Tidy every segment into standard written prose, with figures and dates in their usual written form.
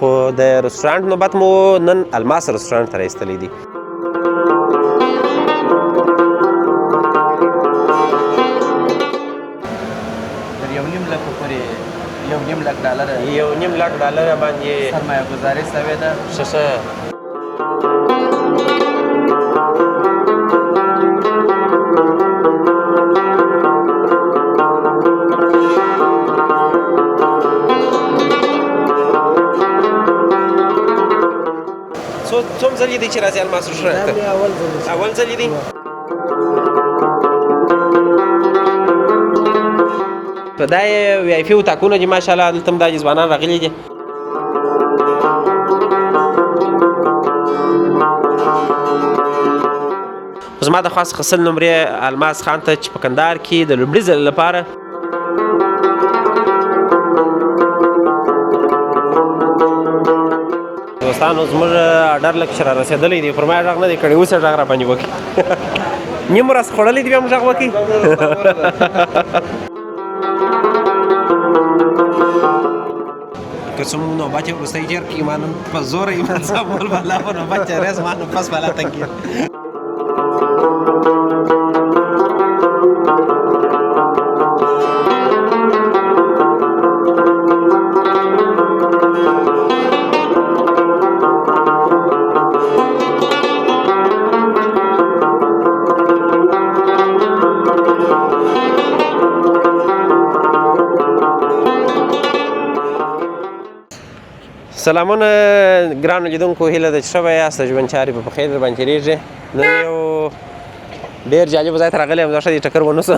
خو د رستورانټ نوبت مو نن الماس رستورانټ ته راایستلی دي. $1.5 باندې سرمایه ګزاري شوې ده. ښه څوم ځل دي چې راځي الماس رستورانټ ته؟ اول ځل دي. دا یې وی آی پي اتاقونه دي ماشاءالله، دلته هم دا ځوانان راغلي دي. زما د خاص خصل نمرې الماس خان ته چې په کندهار کې د لومړي ځل لپاره دوستانو زموږ اډر لږ چې را رسېدلی دی، پر ما یې غږ نه دی کړی، اوس یې غږ را باندې وکړي. نیم ورځ خوړلی دی بیا هم غږ وکړي. که څوم نوبت یې وروستی تېر کړي ما نن په زوره ایمان صاحب مول بالا په نوبت تېرېږ ما نن پس بالا تنګېږي. سلامونه ګرانو لیدونکو، هیله ده چې ښه به یاست، ژوند چارې به په خیر درباندې تېرېږي. نن یو ډېر جالبه ځای ته راغلی یم، دا ښه دی ټکر ونه سو.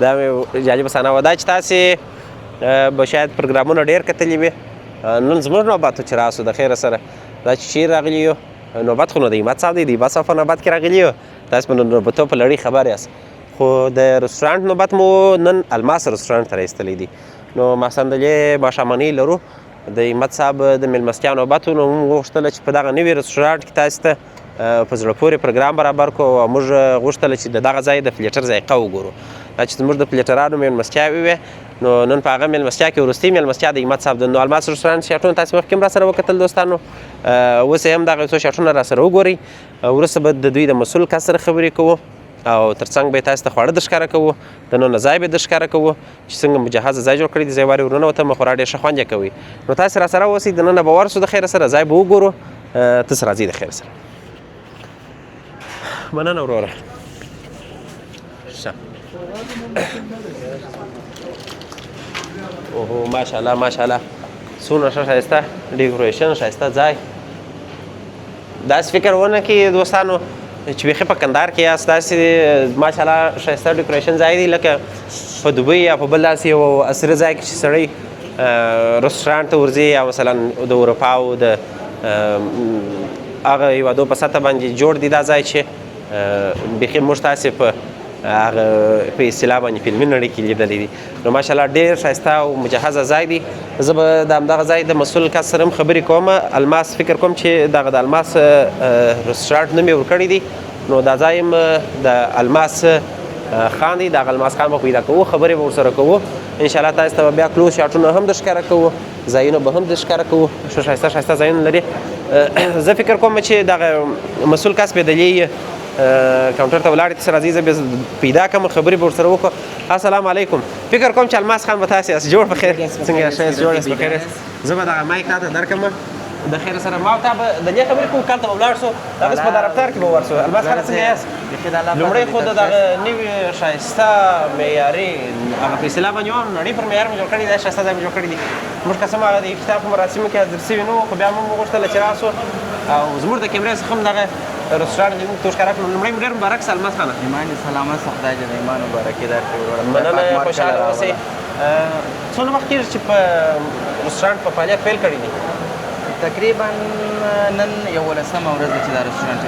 دا مې جالبه صحنه وه، دا چې تاسې به شاید پروګرامونه ډېر کتلي وي. نن زموږ نوبت و چې راسو د خیره سره. دا چې چیرې راغلي یو نوبت خو نو د همت صاحب دی، د همت صاحب په نوبت کې راغلي یو. تاسې په نوبتو په لړۍ خبر یاست. خو د رستورانټ نوبت مو نن الماس رستورانټ ته راایستلی دی. نو ماسندلې ماښامنۍ لرو. د همت صاحب د میلمستیا نوبت و، نو موږ غوښتله چې په دغه نوي رستورانټ کې تاسو ته په زړه پورې پروګرام برابر کړو، او موږ غوښتله چې د دغه ځای د پلیټر ذایقه وګورو. دا چې زموږ د پلیټرانو میلمستیاوې وې، نو نن په هغه میلمستیا کې وروستۍ میلمستیا د همت صاحب د نو الماس رستورانټ شاټونه تاسې مخکې هم راسره وکتل دوستانو. اوس یې هم دغه څو شاټونه راسره وګورئ. وروسته به د دوی د مسؤل کس سره خبرې کوو، او ترڅنګ به یې تاسو ته خواړه درښکاره کوو، دننه ځای به یې درښکاره کوو چې څنګه مجهزه ځای جوړ کړی دی. ځای وارې ورننوتم، خورا ډېر ښه خوند یې کوي. نو تاسې راسره اوسئ، دننه به ورسو د خیره سره، ځای به وګورو. تاسې راځئ د خیره سره. مننه وروره. ښه اوهو ماشاءالله ماشاءالله، څومره ښه ښایسته ډیکوریشن، ښایسته ځای. داسې فکر ونه کړئ دوستانو چې بیخي په کندهار کې یاست، داسې ماشاءالله ښایسته ډیکوریشن ځای دی لکه په دوبۍ یا په بل داسې یو عصري ځای کې چې سړی رستورانټ ته ورځي، یا مثلا د اروپاو د هغه هېوادو په سطحه باندې جوړ دی دا ځای چې بیخي موږ تاسې په هغه په اصطلاح باندې فلمي نړۍ کې لیدلی دي. نو ماشاءالله ډېر ښایسته او مجهزه ځای دی. زه به د همدغه ځای د مسؤل کس سره هم خبرې کوم. الماس فکر کوم چې دغه د الماس رستورانټ نوم یې ورکړی دی، نو دا ځای هم د الماس خان دی. دغه الماس خان به پیدا کوو، خبرې به ورسره کوو انشاءالله. تاسو ته به بیا کلوز شاټونه هم درښکاره کوو، ځایونه به هم درښکاره کوو، ښه ښایسته ښایسته ځایونه لري. زه فکر کوم چې دغه مسؤل کس پیدلی کاونټر ته ولاړې، تاسې راځئ، زه بیا پیدا کړم، خبرې به ورسره وکړو. السلام علیکم. فکر کوم چې الماس خان به تاسې یاست، جوړ په خیر، څنګه یاست؟ ښه یاست، جوړ یاست، په خیر یاست. زه به دغه مایک راته درکړم د خیر سره. ما او تا به د دې خبرې کوو، کال ته به ولاړ سو، دغسې په دفتر کې به ورسو. الماس خانه څنګه یاست؟ لومړی خو د دغه نوي ښایسته معیاري هغه په اصطلاح باندې ووایم نړۍ پر معیار مې جوړ کړی دی، ښایسته ځای مې جوړ کړی دي. موږ قسم هغه د افتتاح په مراسمو کې حاضر سوي نه وو، خو بیا موږ وغوښتله چې راسو او زموږ د کیمرې څخه هم دغه رستورانټ موږ ته ښکاره کړو. لومړی مو ډېر مبارک شه الماس خانه. ایمان دې سلامت شه، خدای دې د ایمان مبارکي درکړي. مننه، خوشحاله اوسئ. څونه وخت کېږي چې په رستورانټ په فعالیت پیل کړی دی؟ تقریبا نن 11مه ورځ ده چې دا رستورانټ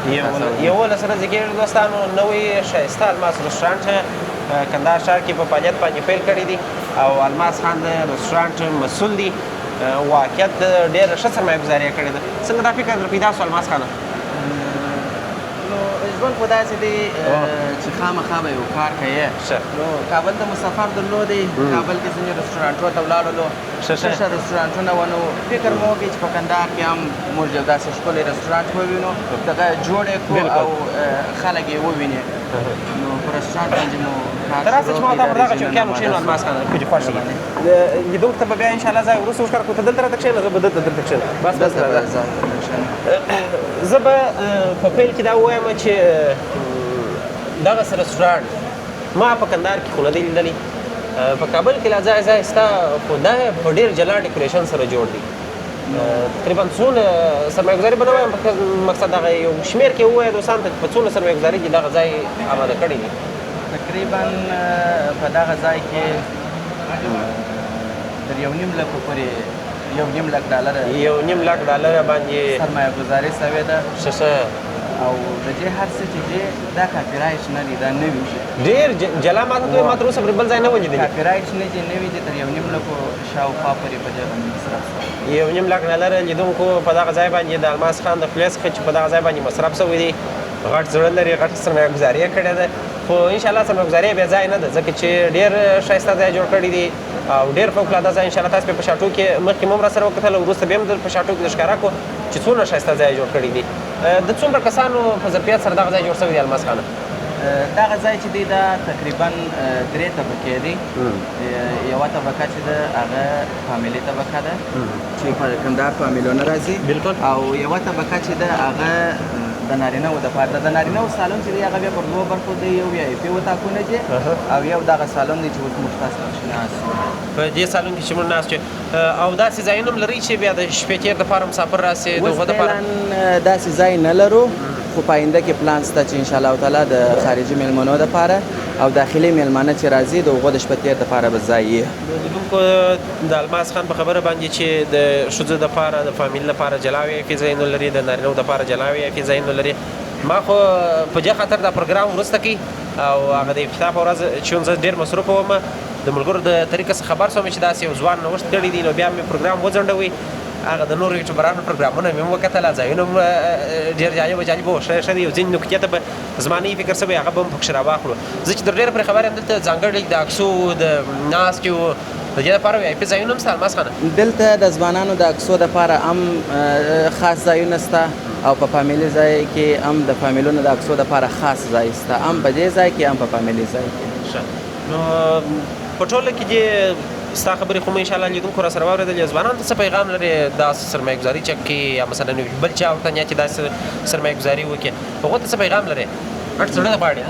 11 ورځې کېږي دوستانو. نوی ښایسته الماس رستورانټ کندهار ښار کې په فعالیت باندې پیل کړی دی، او الماس خان د رستورانټ مسؤل دی. واقعیت ډېره ښه سرمایه ګزاري یې کړې ده. څنګه دا فکر در پیدا سو الماس خانه؟ نو ژوند خو داسې دی چې خامخا به یو کار کوې نو کابل ته مو سفر درلودی کابل کې ځینې رستورانټونو ته ولاړلو ښه رستورانټونه و نو فکر مو وکړي چې په کندهار کې هم موږ یو داسې ښکلی رستورانټ ووینو دغه جوړ یې کړو او خلک یې وویني نو په رستورانټ باندې مو تر اوسه چې ما ته پر دغه چوکیانو کښېنو الماس خانه که دې خوښ وي لیدونکو ته به بیا انشاءالله ځای وروسته وښکاره کړو ته دلته راته کښېنه زه به دلته کښېنم بس زه به په پیل کې دا ووایم چې دغسې رستورانټ ما په کندهار کې خو نه دی لیدلی په کابل کې لا ځای ځای شته خو دا په ډېر جلا ډیکوریشن سره جوړ دي تقریبا څونه سرمایه‌ګذاري به نه وایم مقصد هغه یو شمېر کې ووایه دوستانو ته په څونه سرمایه‌ګذاري کې دغه ځای آماده کړی دي تقریبا په دغه ځای کې تر $1.5 لک پورې $1.5 لک $1.5 لک باندې سرمایه‌ګذاري شوې ده ښه او د دې هر څه چې دی دا کاپیرایټ نه دی دا نوي ډېر جلا ما ته ما تر اوسه پرې بل ځای نه و لیدلی کاپیرایټ نه چې نوي دي تر $1.5 لک شاوخوا پورې په دې باندې مصرف شوی $1.5 لک لیدونکو په دغه ځای باندې د الماس خان د خولې څخه چې په دغه ځای باندې مصرف شوی دی غټ زړه لري غټ سرمایه‌ګذاري یې کړې ده خو انشاءالله سرمایه‌ګذاري بې ځای نه ده ځکه چې ډېر ښایسته ځای جوړ کړی دی او ډېر فوق‌العاده ځای انشاءالله تاسو په شاټو کې مخکې مو هم راسره وکتل او وروسته بیا هم په شاټو کې ښکاره کړو چې څونه ښایسته ځای جوړ کړی دی د څومره کسانو په ظرفیت سره دغه ځای جوړ شوی دی الماس خانه دغه ځای چې دی دا تقریبا 3 طبقې دي یوه طبقه چې ده هغه فامیلي طبقه ده چې په کندهار فامیلونه راځي بلکل او یوه طبقه چې ده هغه د نارینه‌و دپاره ده د نارینه‌و سالون چې دی هغه بیا پر دوو برخو دی یو VIP وطاقونه دي او یو دغه سالون دی چې اوس موږ تاسو پکښې ناست په دې سالون کې چې موږ ناست یو او داسې ځایونه هم لرئ چې بیا د شپې تېر دپاره مسافر راسي د هغو دپاره داسې ځای نه لرو خو په آینده کې پلان شته چې انشاءالله تعالی د خارجي میلمنو دپاره او داخلي میلمانه چې راځي د هغو د شپه تېر دپاره به ځای یي لیدونکو د الماس خان په خبره باندې چې د ښځو دپاره د فامیل لپاره جلا VIP ځایونه لري د نارینه‌و دپاره جلا VIP ځایونه لري ما خو په دې خاطر دا پروګرام وروسته کوي او هغه د افتتاح په ورځ چې زه ډېر مصروفه وم د ملګرو د طریقه څخه خبر شوم چې داسې یو ځوان نوښت کړی دی نو بیا مې پروګرام وځنډوئ هغه د نورو یوټیوبرانو پروګرامونه مې هم وکتله ځایونه هم ډېر جالبه وو ښه دي یو ځینې نکتې ته به زما نه وي فکر شوی هغه به هم پکښې راواخلو زه چې در ډېره پرې خبر یم دلته ځانګړي د عکسو د ناستې و د دې لپاره VIP ځایونه هم شته الماس خانه دلته د ځوانانو د عکسو دپاره هم خاص ځایونه شته او په فامیلي ځای کې هم د فامیلونو د عکسو دپاره خاص ځای شته هم په دې ځای کې هم په فامیلي ځای کې ښه نو په ټوله کې دې ستا خبرې خو مو انشاءالله لیدونکو راسره واورېدلې ځوانانو ته څه پیغام لرې داسې سرمایه‌ګذاري چک کړي یا مثلا بل چا ورته نیت چې داسې سرمایه‌ګذاري وکړي هغو ته څه پیغام لرې غټ زړه غواړي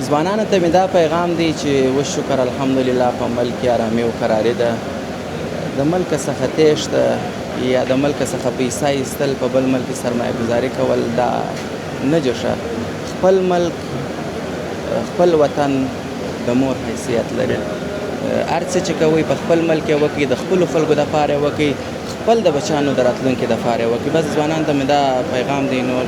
ځوانانو ته مې دا پیغام دی چې وشکر الحمدلله په ملک کې ارامي او قراري ده د ملک څخه تېښته یا د ملک څخه پیسه ایستل په بل ملک سرمایه‌ګذاري کول دا نه جوشه خپل ملک خپل وطن د مور حیثیت لري هر څه چې کوئ په خپل ملک یې وکړئ د خپلو خلکو دپاره یې وکړئ خپل د بچیانو د راتلونکي دپاره یې وکړئ بس ځوانانو ته مې دا پیغام دی نور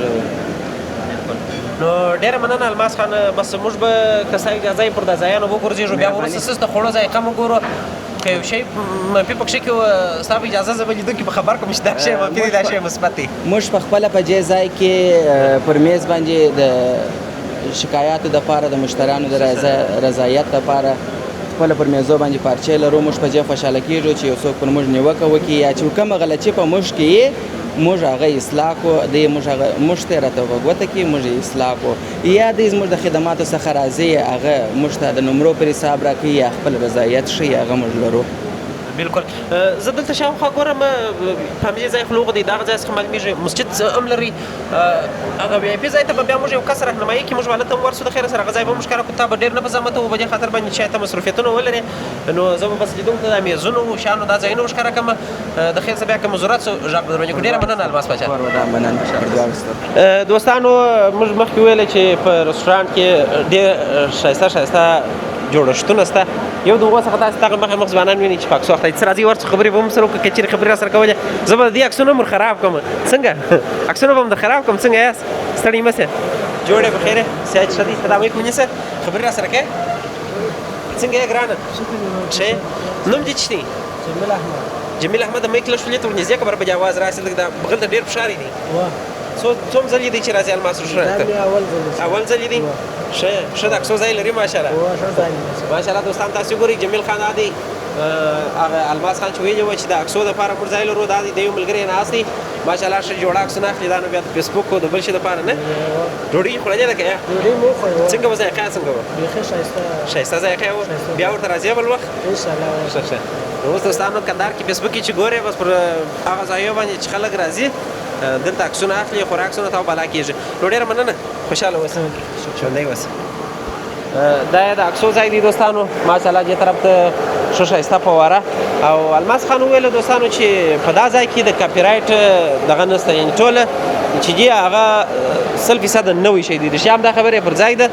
نو ډېره مننه الماس خان بس موږ به که ستا اجازه یې پر دا ځایانو وګرځېږو بیا وروسته څه د خوړو ذایقه مو ګورو که یو شی منفي پکښې کې ستا په اجازه زه به لیدونکي په خبر کړم چې دا شی منفي دی دا شی مثبت دی موږ په خپله په دې ځای کې پر میز باندې د شکایاتو دپاره د مشتریانو د رضایت دپاره خپله پر میزو باندې پارچې لرو موږ په دې خوشحاله کېږو چې یو څوک پر موږ نیوکه وکړي یا چې کومه غلطي په موږ کې یې موږ هغه اصلاح کړو دی موږ ته یې راته غوږ وتکړي موږ یې اصلاح کړو یا دی زموږ د خدماتو څخه راځي هغه موږ ته د نمرو پر حساب راکړي یا خپل رضایت ښیي هغه موږ لرو بلکل زه دلته شاوخوا ګورم په همدې ځای خو لوغه دی دغه ځای څخه معلومېږي مسجد هم لري هغه VIP ځای ته به بیا موږ یو کس رهنمایي کړي موږ به هلته هم ورسو د خیره سره هغه ځای به موږ ښکاره کړو تا به ډېر نه په زحمت وو په دې خاطر باندې شاید ته مصروفیتونه ولرې نو زه به بس لیدونکو ته دا میزونو شیانو دا ځایونه ښکاره کړم د خیر څه بیا که مو ضرورت شو غږ به در باندې کړو ډېره مننه الماس باچا دوستانو موږ مخکې ویلې چې په رستورانټ کې ډېر ښایسته جوړښتونه شته یو د هغو څخه تاسې دغه مخ ځوانان وینئ چې په عکسو اخته دي څه راځئ ورڅخه خبرې به هم سره وکړو که چېرې خبرې راسره کولې زه به د دې عکسونه هم ورخراب کړم څنګه عکسونه به هم در خراب کړم څنګه یاست ستړي مه سئ جوړ یې په خیر یې صحت ښه دی ته دا مایک ونیسه خبرې راسره کوې څنګه یې ګرانه ښه یې نوم دې څه دی جمیل احمد د مایک لږ ولې ته ورنږدې کړه برابر به دې اواز راسي لږ دا بغل ته ډېر فشار دی څوم ځل دی چې راځي الماس رستورانت ته اول ځل دی ښه د اکسو ځای لري ماشاءالله ماشاءالله دوستان تاسو ګورئ جمیل خان دی هغه الماس خان چې ویلي و چې د اکسو دپاره موږ ځای لرو دا دی د یو ملګري ناست دی ماشاءالله ښه جوړه عکسونه اخلي دا نو بیا د فیسبوک او د بل شي دپاره نه ډوډۍ خوړلې ده که یا څنګه به ذایقه څنګه وه ښایسته ذایقه وه بیا ورته راځې بل وخت ښه ښه نو اوس دوستانو کندهار کې فیسبوک کې چې ګورئ بس پر هغه ځایو باندې چې خلک راځي دلته عکسونه اخلي خوراک عکسونه ته بلا کېږي نو ډېره مننه خوشحاله اوسه ژوندی اوسه دا د اکسو ځای دی دوستانو ماشاءالله دې طرف ته ښه ښایسته فواره او الماس خان وویله دوستانو چې په دا ځای کې د کاپي رایټ دغه نشته یعنې ټوله چې دي هغه 100% نوی شی دی د شام دا خبرې پر ځای ده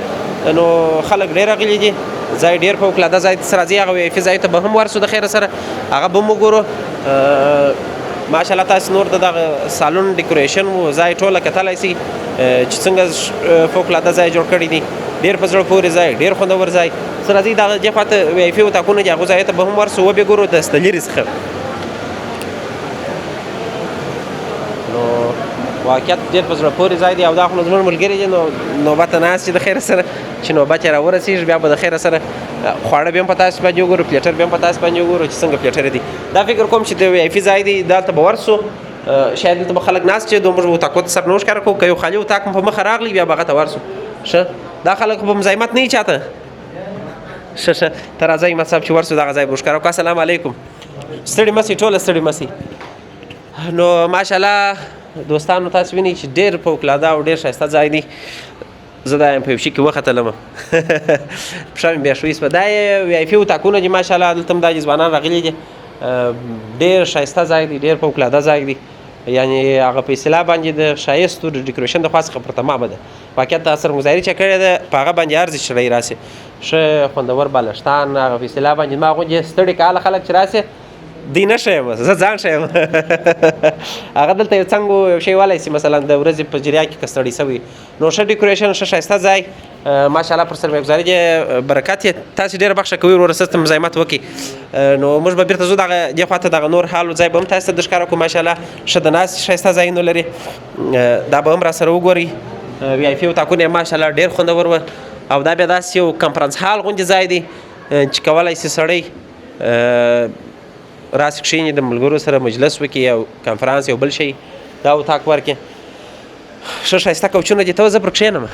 نو خلک ډېر راغلي دي ځای ډېر فوقالعاده ځای ته راځي هغه ویفي ځای ته به هم ورسو د خیره سره هغه به هم وګورو ماشاءالله تاسو نور دغه سالون ډیکوریشن و ځای ټوله کتلی سي چې څنګه فوقالعاده ځای جوړ کړی دي ډېر په زړه پورې ځای ډېر خوندور ځای څه راځي دغه دې خوا ته ویفي اتاقونه دي هغو ځایو ته به هم ورسو وبې ګورو د لرې څخه نو واقعیت ډېر په زړه پورې ځای دی او دا خو زموږ ملګري دي نو نوبت ته ناست چې د خیره سره چې نوبت یې راورسېږي بیا به د خیره سره خواړه بیا هم په تاسو باندې وګورو پلیټر بیا هم په تاسو باندې وګورو چې څنګه پلیټر دي دا فکر کوم چې د ویفي ځای دی دلته به ورسو شاید دلته به خلک ناست چې موږ به اتاقو ته سر نه وښکاره کوو که یو خالي اتاق هم په مخه راغلی بیا به هغه ته ورسو ښه دا خلک په مزاحمت نه وي چاته ښه ښه ته راځه احمد صاحب چې ورسو دغه ځای به وښکاره کړو السلام علیکم ستړي مه سئ ټوله ستړي مه سئ نو ماشاءالله دوستانو تاسو وینئ چې ډېر فوقالعاده او ډېر ښایسته ځای دی زه دا یم په یو شي کې وختلم پښه مې بیا ښوي سوه دا یې وی آی پي اتاقونه دي ماشاءالله دلته هم دا چې ځوانان راغلي دي ډېر ښایسته ځای دی ډېر فوقالعاده ځای دی یعنې هغه په اصطلاح باندې د ښایستو د ډیکوریشن د خوا څخه پر تمامه ده واقعیت د اثر مظاهرې چې کړې ده په هغه باندې ارزش شړی راسي ښه خوندور بالښتان هغه په اصطلاح باندې ما غوندې ستړي کاله خلک چې راسي دی نه ښه یم زه ځان ښه یم هغه دلته یو څنګ یو شی والی سي مثلا د ورځې په جریان کې که ستړی سوي نو ښه ډیکوریشن ښه ښایسته ځای ماشاءالله پر سرمایه‌ګذاري دې برکت یې تاسې ډېره بخښه کوئ وروره ستاسو ته مزاحمت وکړي نو موږ به بېرته ځو دغه دې خوا ته دغه نور حال و ځای به هم تاسو ته درښکاره کړو ماشاءالله ښه د ناستې ښایسته ځایونه لري دا به هم را سره وګورئ وی آی پي اتاقونه یې ماشاءالله ډېر خوندور وه او دا بیا داسې یو کنفرانس هال غوندې ځای دی چې کولی سي سړی راسې کښېني د ملګرو سره مجلس وکړي او کنفرانس یو بل شی دا اتاق ورکړي ښه ښایسته کوچونه دي ته زه پر کښېنم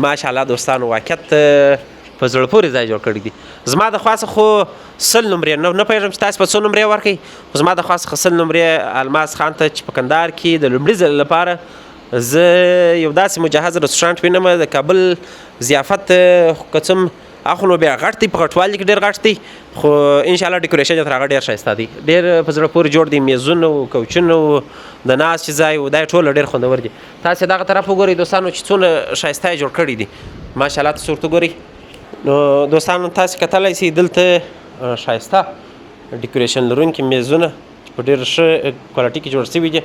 ماشاءالله دوستانو واقعیت په زړه پورې ځای جوړ کړی دي زما د خوا څخه خو 100 نمرې نه پوهېږم چې تاسو په څو نمرې ورکوئ خو زما د خوا څخه 100 نمرې الماس خان ته چې په کندهار کې د لومړي ځل لپاره زه یو داسې مجهز رستورانټ وینم د کابل ضیافت که څه اخو نو بیا غټ دی په غټوالي کې ډېر غټ دی خو انشاءالله ډیکوریشن یې تر هغه ډېر ښایسته دی ډېر په زړه پورې جوړ دی میزونه و کوچونه و د ناستې ځای و دا یې ټوله ډېر خوندور دي تاسې دغه طرف وګورئ دوستانو چې څونه ښایسته یې جوړ کړي دي ماشاءالله تاسو ورته ګورئ نو دوستانو تاسې کتلی سئ دلته ښایسته ډیکوریشن لرونکي میزونه په ډېر ښه کوالټي کې جوړ شوي دي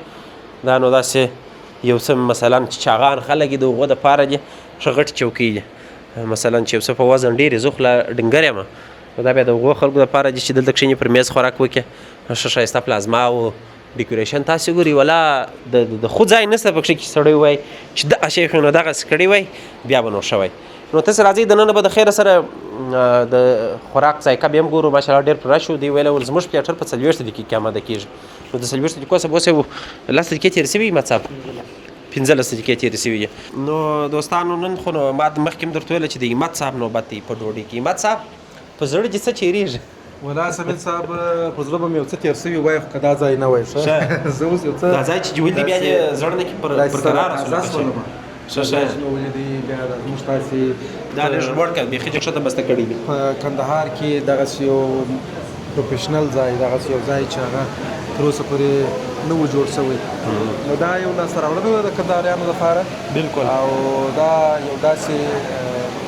دا نو داسې یو څه مثلا چې چاغان خلک دي د هغو دپاره دي ښه غټې چوکۍ دي مثلا چې یو څه په وزن ډېر یې زه خو لا ډنګر یم نو دا بیا د هغو خلکو دپاره دي چې دلته کښېني پر میز خوراک وکړي ښه ښایسته پلازما و ډیکوریشن تاسې ګورئ ولا د خو ځای نشته پکښې چې سړی ووایي چې دغه شی خو نو دغسې کړی وای بیا به نو شوی نو تاسې راځئ دننه به د خیره سره د خوراک ذایقه بیا هم ګورو ماشاءالله ډېر پوره شو دوی ویله ول زموږ پلیټر په 40 دقیقې کې اماده کېږي نو د 40 دقیقو څخه به اوس یو 10 دقیقې تېرې شوي احمد صاحب 15 دقیقې تېرې شوي دي نو دوستانو نن خو نو ما مخکې هم درته ویله چې د احمد صاحب نوبت دی په ډوډۍ کې احمد صاحب په زړه دې څه چیرېږي ولا سمیر صاحب په زړه به مې یو څه تېر شوي وای خو که دا ځای نه وای ښه زه اوس یو څه دا ځای چې ولې بیا دې زړه نه کې پر قراره شولم ښه ولیدي بیا زموږ تاسې دا لږ لوړ کړه بیخي چې ښه بسته کړي دي په کندهار کې دغسې یو پروفیشنل ځای دغسې یو ځای چې هغه تر اوسه پورې نه و جوړ شوی نو دا یو لاسته راوړنه ده د کندهاریانو لپاره بالکل او دا یو داسې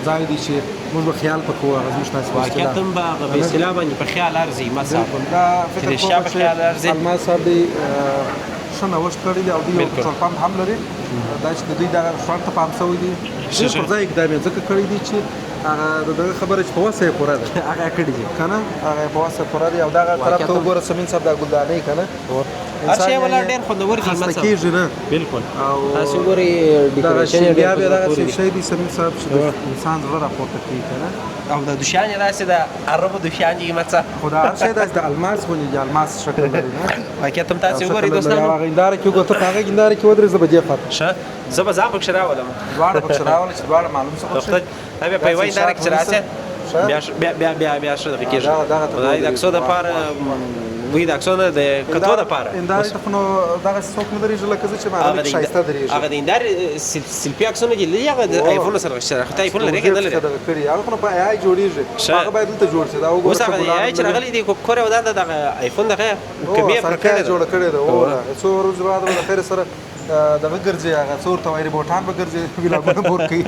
ځای دی چې موږ به خیال په کوو هغه زموږ تاسې واقعیت هم به هغه په اصطلاح باندې په خیال ارځي احمد صاحب دا چې د شا په خیال ارځي الماس صاحب دی ښه نوښت کړی دی او دوی یو پټرول پمپ هم لري دا چې د دوی دغه رستورانټ ته پام شوی دی ډېر پر ځای اقدام یې ځکه کړی دی چې هغه د دغه خبره چې په وسه یې پوره ده هغه یې کړي دي که نه هغه یې په وسه پوره دی او دغه طرف ته وګوره سمین صاحب دا ګلدانۍ که نه هر شی ولا ډېر خوندور دي خسته مثلا کېږي نه بالکل او تاسو ګورئ دغه ډیکوریشن یې بیا ډېر بیا خوندور دغه دي شی دی سمیر صاحب چې د انسان زړه راپورته کوي که نه او د دوشیان یې داسې د عربو دوشیان دي مثلا خو دا هر شی داسې د الماس غوندې د الماس شکل لري نه واقعیت هم تاسې وګورئ دوستانو هغه هنداره کې وګورئ ته په هغه هنداره کې ودرې زه به دې خواته ښه زه به ځان پکښې راولم دواړه پکښې راولئ چې دواړه معلوم څه د خدای دا بیا په یوه هنداره کې چې راسې بیا ښه دغه کېږي خدای د عکسو دپاره وی د عکسو نه د کتو دپاره هندارې ته خو نو دغسې څوک نه درېږي لکه زه چې معلوم ښایسته درېږي هغه د هندارې سلفي عکسونه چې لري هغه د آیفون سره اخیستل خو ته آیفون لرې که نه لرې دغه کړي هغه خو نو په آی جوړېږي هغه باید دلته جوړ شي دا وګوره اوس هغه آی چې راغلی دی کور یې ودان دغه آیفون دغه کمي یې پرې کړې ده جوړه کړې ده څو ورځې بعد به د خیر سره دغه ګرځي هغه څو ورته وایي روبوټان به ګرځي ولاګونه به ورکوي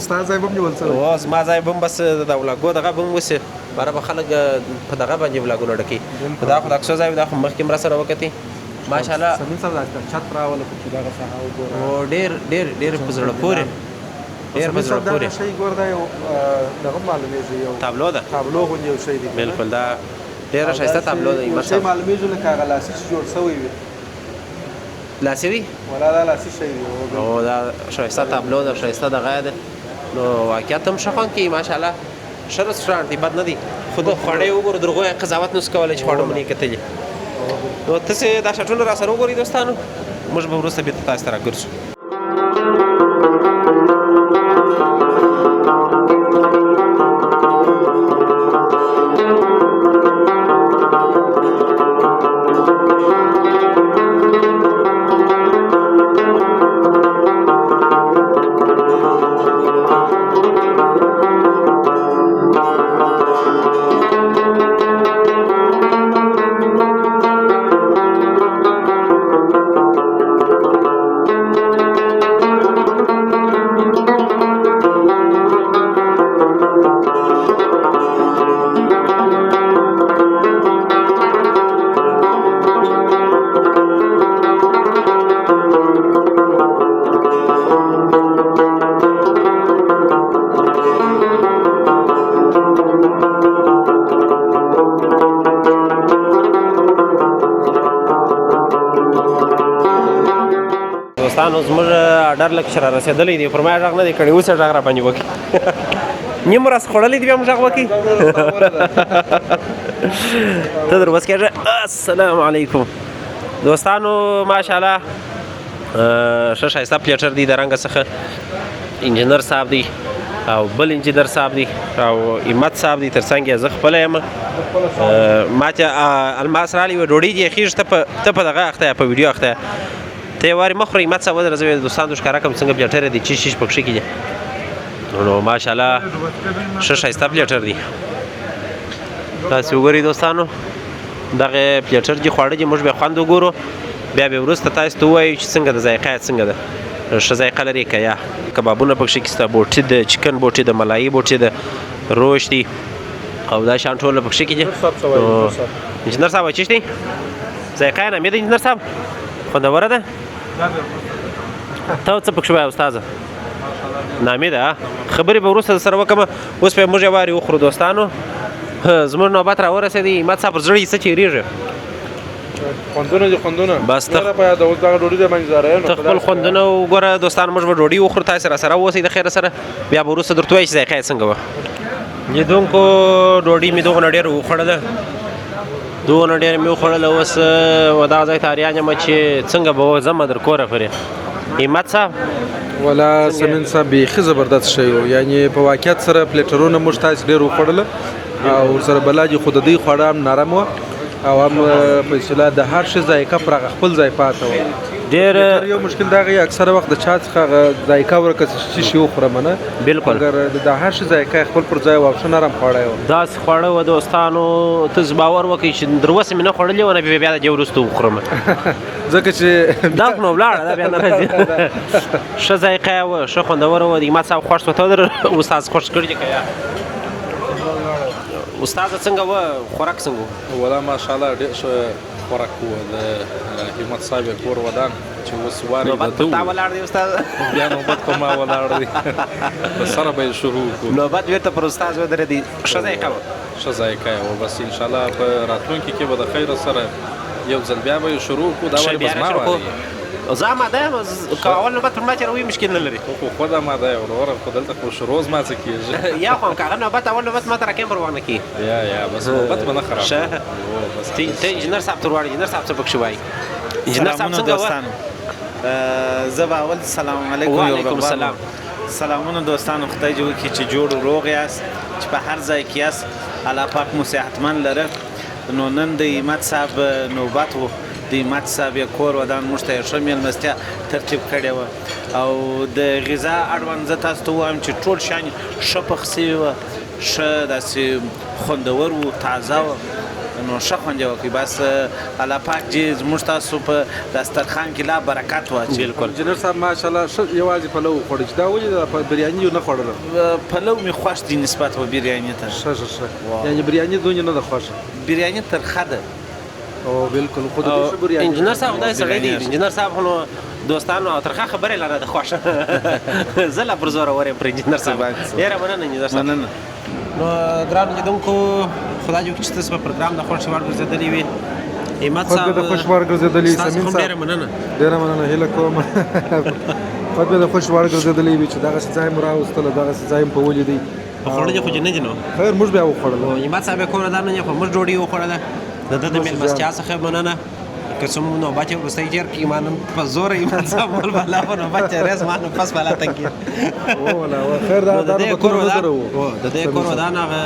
ستا ځای به هم نیول سوی او زما ځای به هم بس د ولاګو دغه به هم وسي باره به خلک په دغه باندې ولاګونه ډکوي دا خو د عکسو ځای دا خو مخکې هم راسره وکتې ماشاءالله سمین صاحب دا چت راوله پکې دغه ساحه وګوره او ډېر په زړه پورې ډېر په زړه پورې شی ګوره دا یو دغه معلومېږي یو تابلو ده تابلو غوندې یو شی دی بالکل دا ډېره ښایسته تابلو ده شی معلومېږي لکه هغه لاسي چې جوړ سوی وي لاسي وي ولا دا لاسي شی دی او دا ښایسته تابلو ده ښایسته دغه ده نو واقعیت هم ښه خوند کوي ماشاءالله ښه رسټورانټ دی بد نه دی خو د خوړې وګورو د هغو قضاوت نشو کولی چې خواړه مو نه کتلي نو تاسې دا شټونه راسره وګورئ دوستانو موږ به وروسته بېرته تاسو ته راګرځو دوستانو زموږ اډر لږ ښه را رسېدلی دی پر ما غږ نه دی کړی اوس یې غږ را باندې وکړي نیم ورځ خوړلی دی بیا هم غږ وکړي ته در بس کېږه السلام علیکم دوستانو ماشاءالله ښه ښایسته پلیټر دی د رنګه څخه انجینر صاحب دی او بل انجینر صاحب دی او همت صاحب دی تر څنګ یې زه خپله یم ما چې الماس رالی وه ډوډۍ دې خېږي ته په دغه اخته یې په ویډیو اخته یې ته یې وارې مه خورئ همت صاحب ودره زه یې دوستانو ښکاره کړم څنګه پلیټر دی چیز چیز پکښې کې دي نو ماشاءالله ښه ښایسته پلیټر دی تاسې وګورئ دوستانو دغه پلیټر دي خواړه دي موږ بیا خوند وګورو بیا به وروسته تاسو ته ووایو چې څنګه د ذایقه یې څنګه ده ښه ذایقه لري که یا کبابونه پکښې کېسته بوټي د چکن بوټي د ملایي بوټي د روش دي او دا شیان ټول پکښې کې دي انجینر صاحب چیش دی ذایقه یې نامې ده انجینر صاحب خوندوره ده ته څه پکښې وایه استاذه نامې ده خبرې به وروسته سره وکړم اوس به موږ یې وارې وخورو دوستانو زموږ نوبت را ورسېدی همت صاحب پر زړه یې څه تېرېږي خوندونه دي خوندونه بس ته په یاد اوس دغه ډوډۍ د منځاره ته خپل خوندونه وګوره دوستان موږ به ډوډۍ وخورو تاسې راسره اوسئ د خیره سره بیا به وروسته درته ووایي چې ذایقه یې څنګه وه لیدونکو ډوډۍ مې دغونه ډېره وخوړله دونه ډېره مې وخوړله اوس و دغه ځای ته اریان یم چې څنګه به ځمه در کوره پورې همت صاحب ولا سمین صاحب بیخي زبردست شی و یعنې په واقعیت سره پلیټرونه موږ تاسې ډېر وخوړله او ورسره بلا دي خو د دوی خواړه هم نرم وه او هم په اصطلاح د هر شي ذایقه پر هغه خپل ځای پاته وه ډېر یو مشکل دا غي اکثره وخت د چا څخه هغه ذایقه ورکه چې شي وخورم نه بالکل مګر د هر شي ذایقه خپل پر ځای و ښه نرم خواړه و داسې خواړه وه دوستانو ته باور وکړئ چې در اوسه مې نه خوړلې وه نه بیا د دې وروسته وخورم ځکه چې دا خو نو ولاړه دا بیا نه راځي ښه ذایقه یې وه ښه خوندوره وه د همت صاحب خوښ شوه ته ودره استاد خوښ کړي دي که یا استاده څنګه وه خوراک څنګه و والله ماشاءالله ډېر ښه خوراک و د همت صاحب یې کور ودان چې اوس وارې نوبت په تا ولاړ دی استاد بیا نوبت په ما ولاړ دی په سره به یې شروع کړو نوبت بېرته پر استاد ودرېدی ښه ذایقه وه ښه ذایقه یې وه بس انشاءالله په راتلونکي کې به د خیره سره یو ځل بیا به یې شروع کړو دا ښه، ولې بیا به زما را شروع وایي کړو. زه آماده یم، که اول نوبت پر ما تېروي مشکل نه لري. خو خود آماده یې وروره خو دلته خو شروع زما څه کېږي یا خو هم که هغه نوبت اول نوبت ما ته راکیم پر وانه کړي. یا بس نوبت به نه خراب ښه. ته انجینر صاحب ته ورواړې، انجینر صاحب څه پکښې وایي؟ انجینر صاحب سلامونه څنګه وه؟ دوستانو زه به اول سلام علیکم وعلیکم السلام. سلامونه دوستانو، خدای دې وکړي چې جوړ و روغ یاست، چې په هر ځای کې یاست، الله پاک مو صحتمند لره. نو نن د همت صاحب نوبت و، د همت صاحب یې کور ودان موږ ته یې ښه مېلمستیا ترتیب کړې وه او د غذا اړوند زه تاسو ته ووایم چې ټول شیان ښه پخ سوي وه، ښه داسې خوندور و، تازه وه، نو ښه خوند یې وکړي. بس الله پاک دې زموږ تاسو په دسترخوان کې لا برکت واچوي. بالکل. انجینر صاحب ماشاءالله ښه یوازې پلو وخوړی چې دا ولې بریاني نه خوړله؟ پلو مې خوښ دی نسبت و بریاني ته. ښه یعنې بریاني دونې نه ده خوښه؟ بریاني ترخه ده. او بالکل خو د دې ښه بریاني. انجینر صاحب خدای سړی دی، انجینر صاحب خو نو دوستانو او ترخه خبرې لاره ده خوښه. زه لا پر زوره ور یم پر انجینر صاحب. ډېره مننه انجینر صاحب. مننه. نو ګرانو لیدونکو، خدای دې وکړي چې تاسو په پروګرام د خوښ وړ ګرځېدلي وي. همت خود صاحب به د خوش وړ ګرځېدلي ستاسو سمین هم صاحب ډېره مننه. ډېره مننه هیله کوم خود به د خوش وړ ګرځېدلی وي چې دغسې ځای مو راوستله، دغسې ځای مو په ولیدی. په خوړلو خو جنت نو خیر موږ بیا وخوړله. همت صاحب یې کور ودان نه خو موږ ډوډۍ وخوړله. د ده د مېلمستیا څخه مننه. که څه مو نوبت یې وروستی تېر کړي، ما نن په زوره همت صاحب مول بالا په نوبت تېرېز، ما نن پس بالا تنګېد. خیر دا د دې کور نوبتونه نه ودان درو. د دې کور ودان هغه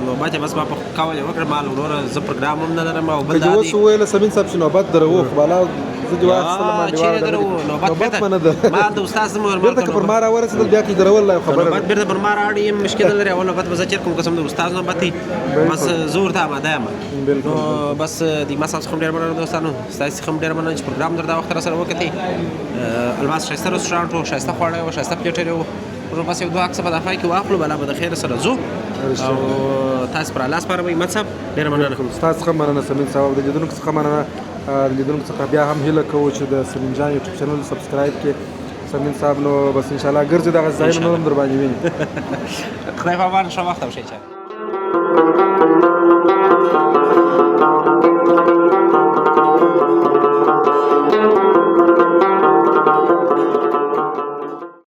نوبت یې بس ما په کول یې وکړ. ما وروره زه پروګرام هم نه لرم او بل که دا دې دي اوس وویله سمین صاحب چې نوبت درو خو بالا زه دې واخیستلم چېرې درو نوبت به نه ده. ما د استاد بېرته که پر ما راورسېدل بیا کې درول لا خبره نوبت بیرته پر ما راوړي مشکل نه لري. اول نوبت به زه چېر کوم قسم د استاد نوبت دی، بس زه ورته آماده یم. نو بس د همت صاحب څخه هم ډېره مننه دوستانو، ستاسې څخه هم ډېره مننه چې پروګرام در دا وخت راسره وکتئ. الماس ښایسته رسټورانټ و، ښایسته خواړه و، ښایسته پلیټرې و. نو بس یو دوه عکسه په دفعه کې واخلو، بلا به د خیر سره ځو او تاسې پر الله سپارم. همت صاحب ډېره مننه. ستاسو څخه مننه سمین صاحب، د لیدونکو څخه مننه. لیدونکو څخه بیا هم هیله کوو چې د سمین جان یوټیوب چینل سبسکرایب کړي سمین صاحب. نو بس انشاءالله ګرځي دغه ځایونه نور هم در باندې ویني. خدای په امان، ښه وخت او ښه چل.